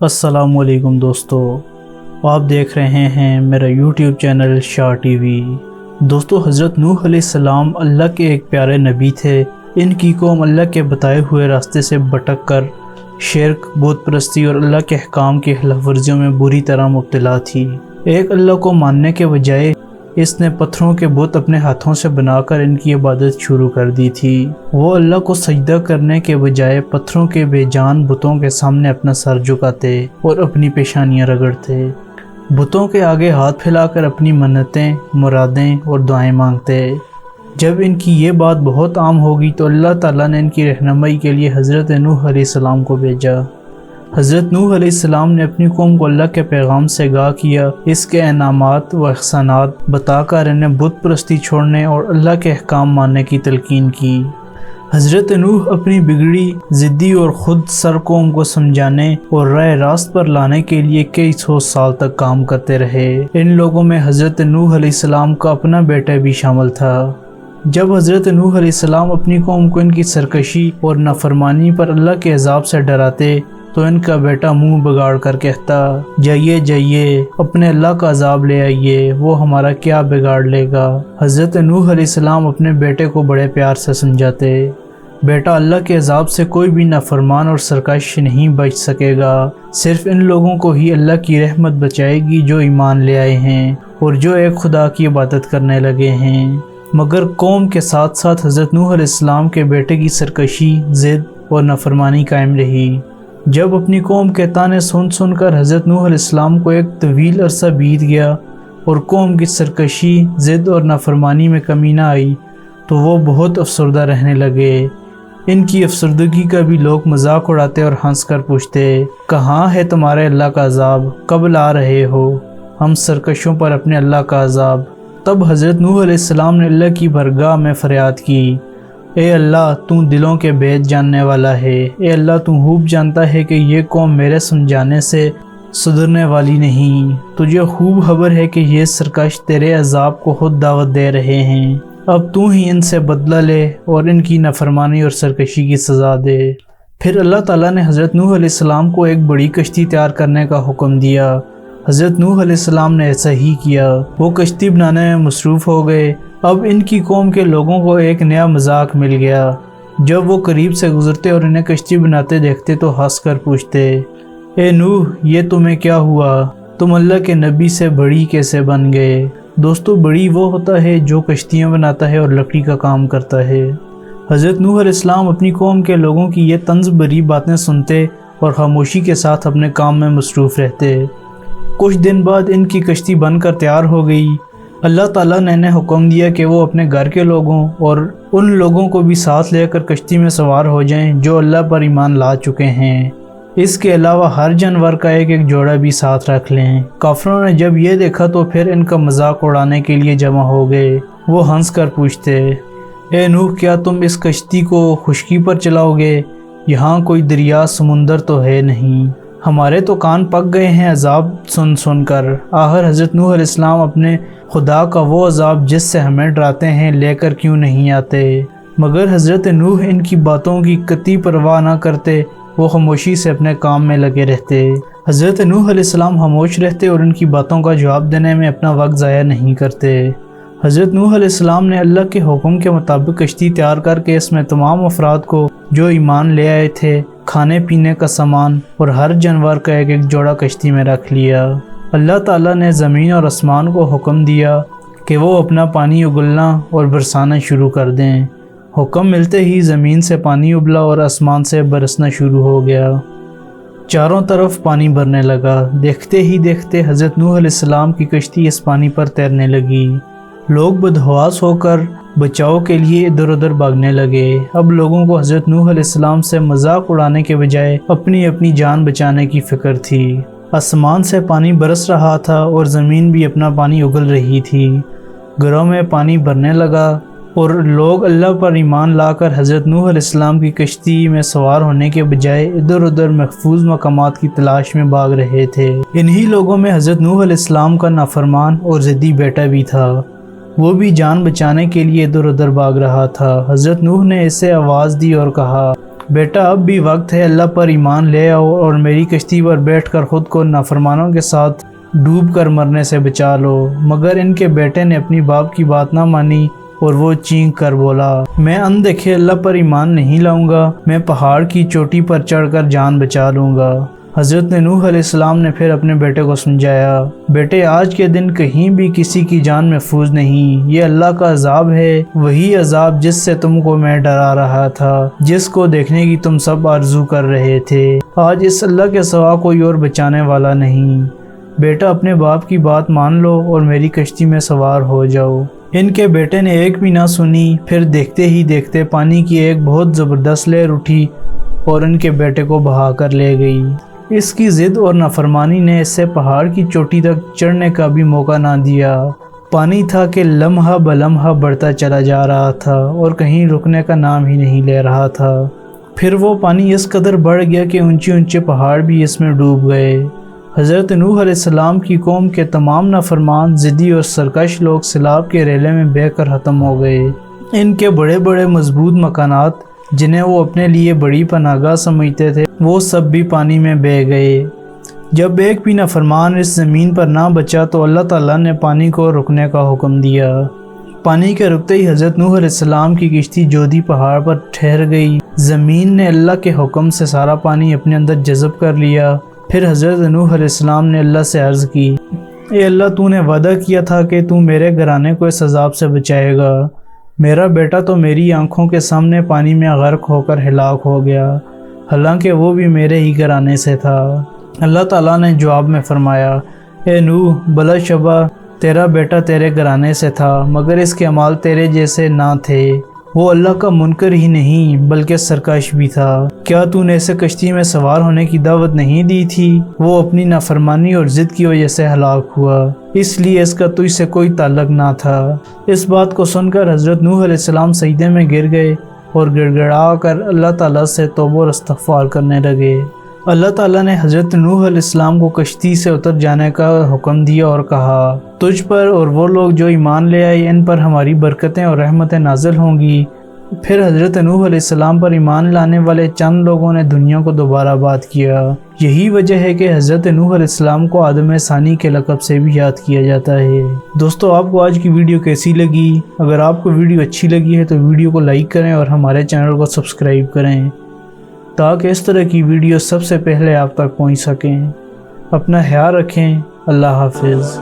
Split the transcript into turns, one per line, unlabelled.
अस्सलाम वालेकुम दोस्तों, आप देख रहे हैं मेरा यूट्यूब चैनल शाह टीवी। दोस्तों, हज़रत नूह अलैहिस्सलाम अल्लाह के एक प्यारे नबी थे। इनकी कौम अल्लाह के बताए हुए रास्ते से भटक कर शिर्क, बुत परस्ती और अल्लाह के अहकाम की खिलाफ वर्जियों में बुरी तरह मुब्तला थी। एक अल्लाह को मानने के बजाय इसने पत्थरों के बुत अपने हाथों से बनाकर इनकी इबादत शुरू कर दी थी। वो अल्लाह को सजदा करने के बजाय पत्थरों के बेजान बुतों के सामने अपना सर झुकाते और अपनी पेशानियां रगड़ते। बुतों के आगे हाथ फैलाकर अपनी मन्नतें, मुरादें और दुआएं मांगते। जब इनकी ये बात बहुत आम होगी तो अल्लाह ताला ने इनकी रहनुमाई के लिए हज़रत नूह अलैहिस्सलाम को भेजा। हज़रत नूह अलैहिस्सलाम ने अपनी कौम को अल्लाह के पैगाम से आगाह किया, इसके इनामात व एहसानात बताकर इन्हें बुत परस्ती छोड़ने और अल्लाह के अहकाम मानने की तलकीन की। हज़रत नूह अपनी बिगड़ी, ज़िद्दी और ख़ुद सर कौम को समझाने और राह रास्त पर लाने के लिए कई सौ साल तक काम करते रहे। इन लोगों में हज़रत नूह अलैहिस्सलाम का अपना बेटा भी शामिल था। जब हज़रत नूह अलैहिस्सलाम अपनी कौम को इनकी सरकशी और नाफरमानी पर अल्लाह के अज़ाब से डराते तो इनका बेटा मुंह बिगाड़ कर कहता, जाइए जाइए अपने अल्लाह का अज़ाब ले आइए, वो हमारा क्या बिगाड़ लेगा। हज़रत नूह अलैहिस्सलाम अपने बेटे को बड़े प्यार से समझाते, बेटा अल्लाह के अज़ाब से कोई भी नाफरमान और सरकश नहीं बच सकेगा। सिर्फ इन लोगों को ही अल्लाह की रहमत बचाएगी जो ईमान ले आए हैं और जो एक खुदा की इबादत करने लगे हैं। मगर कौम के साथ साथ हज़रत नूह अलैहिस्सलाम के बेटे की सरकशी, ज़िद और नाफरमानी कायम रही। जब अपनी कौम के ताने सुन कर हज़रत नूह अलैहिस्सलाम को एक तवील अरसा बीत गया और कौम की सरकशी, ज़िद और नाफरमानी में कमी ना आई तो वो बहुत अफसरदा रहने लगे। इनकी अफसरदगी का भी लोग मजाक उड़ाते और हंस कर पूछते, कहाँ है तुम्हारे अल्लाह का अज़ाब, कब ला रहे हो हम सरकशों पर अपने अल्लाह का अज़ाब। तब हज़रत नूह अलैहिस्सलाम ने अल्लाह की बरगाह में फरियाद की, ए अल्लाह, तू दिलों के भेद जानने वाला है। ए अल्लाह, तू खूब जानता है कि ये कौम मेरे समझाने से सुधरने वाली नहीं। तुझे खूब खबर है कि ये सरकश तेरे अज़ाब को खुद दावत दे रहे हैं। अब तू ही इनसे बदला ले और इनकी नाफरमानी और सरकशी की सज़ा दे। फिर अल्लाह ताला ने हज़रत नूह अलैहिस्सलाम को एक बड़ी कश्ती तैयार करने का हुक्म दिया। हज़रत नूह अलैहिस्सलाम ने ऐसा ही किया। वो कश्ती बनाने में मसरूफ़ हो गए। अब इनकी कौम के लोगों को एक नया मजाक मिल गया। जब वो करीब से गुजरते और इन्हें कश्ती बनाते देखते तो हंस कर पूछते, ए नूह, ये तुम्हें क्या हुआ, तुम अल्लाह के नबी से बड़ी कैसे बन गए। दोस्तों, बड़ी वो होता है जो कश्तियाँ बनाता है और लकड़ी का काम करता है। हज़रत नूह अलैहिस्सलाम अपनी कौम के लोगों की ये तंज़ भरी बातें सुनते और खामोशी के साथ अपने काम में मसरूफ़ रहते। कुछ दिन बाद इनकी कश्ती बनकर तैयार हो गई। अल्लाह ताला ने इन्हें हुक्म दिया कि वो अपने घर के लोगों और उन लोगों को भी साथ लेकर कश्ती में सवार हो जाएं जो अल्लाह पर ईमान ला चुके हैं। इसके अलावा हर जानवर का एक एक जोड़ा भी साथ रख लें। काफिरों ने जब ये देखा तो फिर इनका मजाक उड़ाने के लिए जमा हो गए। वो हंस कर पूछते, ए नूह, क्या तुम इस कश्ती को खुश्की पर चलाओगे, यहाँ कोई दरिया समुंदर तो है नहीं। हमारे तो कान पक गए हैं अजाब सुन कर। आखिर हज़रत नूह अलैहिस्सलाम अपने खुदा का वो अजाब जिससे हमें डराते हैं लेकर क्यों नहीं आते। मगर हज़रत नूह इनकी बातों की कतई परवाह ना करते, वो खामोशी से अपने काम में लगे रहते। हज़रत नूह अलैहिस्सलाम खामोश रहते और इनकी बातों का जवाब देने में अपना वक्त ज़ाया नहीं करते। हज़रत नूह अलैहिस्सलाम ने अल्लाह के हुक्म के मुताबिक कश्ती तैयार करके इसमें तमाम अफराद को जो ईमान ले आए थे, खाने पीने का सामान और हर जानवर का एक एक जोड़ा कश्ती में रख लिया। अल्लाह ताला ने ज़मीन और आसमान को हुक्म दिया कि वो अपना पानी उगलना और बरसाना शुरू कर दें। हुक्म मिलते ही ज़मीन से पानी उबला और आसमान से बरसना शुरू हो गया। चारों तरफ पानी भरने लगा। देखते ही देखते हज़रत नूह अलैहिस्सलाम की कश्ती इस पानी पर तैरने लगी। लोग बदहवास होकर बचाव के लिए इधर उधर भागने लगे। अब लोगों को हज़रत नूह अलैहिस्सलाम से मजाक उड़ाने के बजाय अपनी अपनी जान बचाने की फ़िक्र थी। आसमान से पानी बरस रहा था और ज़मीन भी अपना पानी उगल रही थी। घरों में पानी भरने लगा और लोग अल्लाह पर ईमान लाकर हज़रत नूह अलैहिस्सलाम की कश्ती में सवार होने के बजाय इधर उधर महफूज मकामात की तलाश में भाग रहे थे। इन्हीं लोगों में हज़रत नूह अलैहिस्सलाम का नाफरमान और ज़िद्दी बेटा भी था। वो भी जान बचाने के लिए इधर उधर भाग रहा था। हज़रत नूह ने इसे आवाज़ दी और कहा, بیٹا اب بھی وقت ہے، اللہ پر ایمان لے آؤ اور میری کشتی پر بیٹھ کر خود کو نافرمانوں کے ساتھ ڈوب کر مرنے سے بچا لو۔ مگر ان کے بیٹے نے اپنی باپ کی بات نہ مانی اور وہ چینک کر بولا، میں اندیکھے اللہ پر ایمان نہیں لاؤں گا، میں پہاڑ کی چوٹی پر چڑھ کر جان بچا لوں گا۔ حضرت نوح علیہ السلام نے پھر اپنے بیٹے کو سمجھایا، بیٹے آج کے دن کہیں بھی کسی کی جان محفوظ نہیں، یہ اللہ کا عذاب ہے، وہی عذاب جس سے تم کو میں ڈرا رہا تھا، جس کو دیکھنے کی تم سب آرزو کر رہے تھے۔ آج اس اللہ کے سوا کوئی اور بچانے والا نہیں، بیٹا اپنے باپ کی بات مان لو اور میری کشتی میں سوار ہو جاؤ۔ ان کے بیٹے نے ایک بھی نہ سنی، پھر دیکھتے ہی دیکھتے پانی کی ایک بہت زبردست لہر اٹھی اور ان کے بیٹے کو بہا کر لے گئی۔ اس کی ضد اور نافرمانی نے اسے پہاڑ کی چوٹی تک چڑھنے کا بھی موقع نہ دیا۔ پانی تھا کہ لمحہ بلمحہ بڑھتا چلا جا رہا تھا اور کہیں رکنے کا نام ہی نہیں لے رہا تھا۔ پھر وہ پانی اس قدر بڑھ گیا کہ اونچے اونچے پہاڑ بھی اس میں ڈوب گئے۔ حضرت نوح علیہ السلام کی قوم کے تمام نافرمان، ضدی اور سرکش لوگ سیلاب کے ریلے میں بہہ کر ختم ہو گئے۔ ان کے بڑے بڑے مضبوط مکانات جنہیں وہ اپنے لیے بڑی پناہ گاہ سمجھتے تھے، وہ سب بھی پانی میں بہہ گئے۔ جب ایک بھی نافرمان اس زمین پر نہ بچا تو اللہ تعالیٰ نے پانی کو رکنے کا حکم دیا۔ پانی کے رکتے ہی حضرت نوح علیہ السلام کی کشتی جودھی پہاڑ پر ٹھہر گئی۔ زمین نے اللہ کے حکم سے سارا پانی اپنے اندر جذب کر لیا۔ پھر حضرت نوح علیہ السلام نے اللہ سے عرض کی، اے اللہ، تو نے وعدہ کیا تھا کہ تو میرے گھرانے کو اس عذاب سے بچائے گا۔ میرا بیٹا تو میری آنکھوں کے سامنے پانی میں غرق ہو کر ہلاک ہو گیا، حالانکہ وہ بھی میرے ہی گھرانے سے تھا۔ اللہ تعالیٰ نے جواب میں فرمایا، اے نوح، بلا شبہ تیرا بیٹا تیرے گھرانے سے تھا، مگر اس کے اعمال تیرے جیسے نہ تھے۔ وہ اللہ کا منکر ہی نہیں بلکہ سرکش بھی تھا۔ کیا تو نے اسے کشتی میں سوار ہونے کی دعوت نہیں دی تھی؟ وہ اپنی نافرمانی اور ضد کی وجہ سے ہلاک ہوا، اس لیے اس کا تجھ سے کوئی تعلق نہ تھا۔ اس بات کو سن کر حضرت نوح علیہ السلام سجدے میں گر گئے اور گڑ گڑا کر اللہ تعالیٰ سے توبہ اور استغفار کرنے لگے۔ اللہ تعالیٰ نے حضرت نوح علیہ السلام کو کشتی سے اتر جانے کا حکم دیا اور کہا، تجھ پر اور وہ لوگ جو ایمان لے آئے ان پر ہماری برکتیں اور رحمتیں نازل ہوں گی۔ پھر حضرت نوح علیہ السلام پر ایمان لانے والے چند لوگوں نے دنیا کو دوبارہ آباد کیا۔ یہی وجہ ہے کہ حضرت نوح علیہ السلام کو آدم ثانی کے لقب سے بھی یاد کیا جاتا ہے۔ دوستو، آپ کو آج کی ویڈیو کیسی لگی؟ اگر آپ کو ویڈیو اچھی لگی ہے تو ویڈیو کو لائک کریں اور ہمارے چینل کو سبسکرائب کریں تاکہ اس طرح کی ویڈیو سب سے پہلے آپ تک پہنچ سکیں۔ اپنا خیال رکھیں۔ اللہ حافظ۔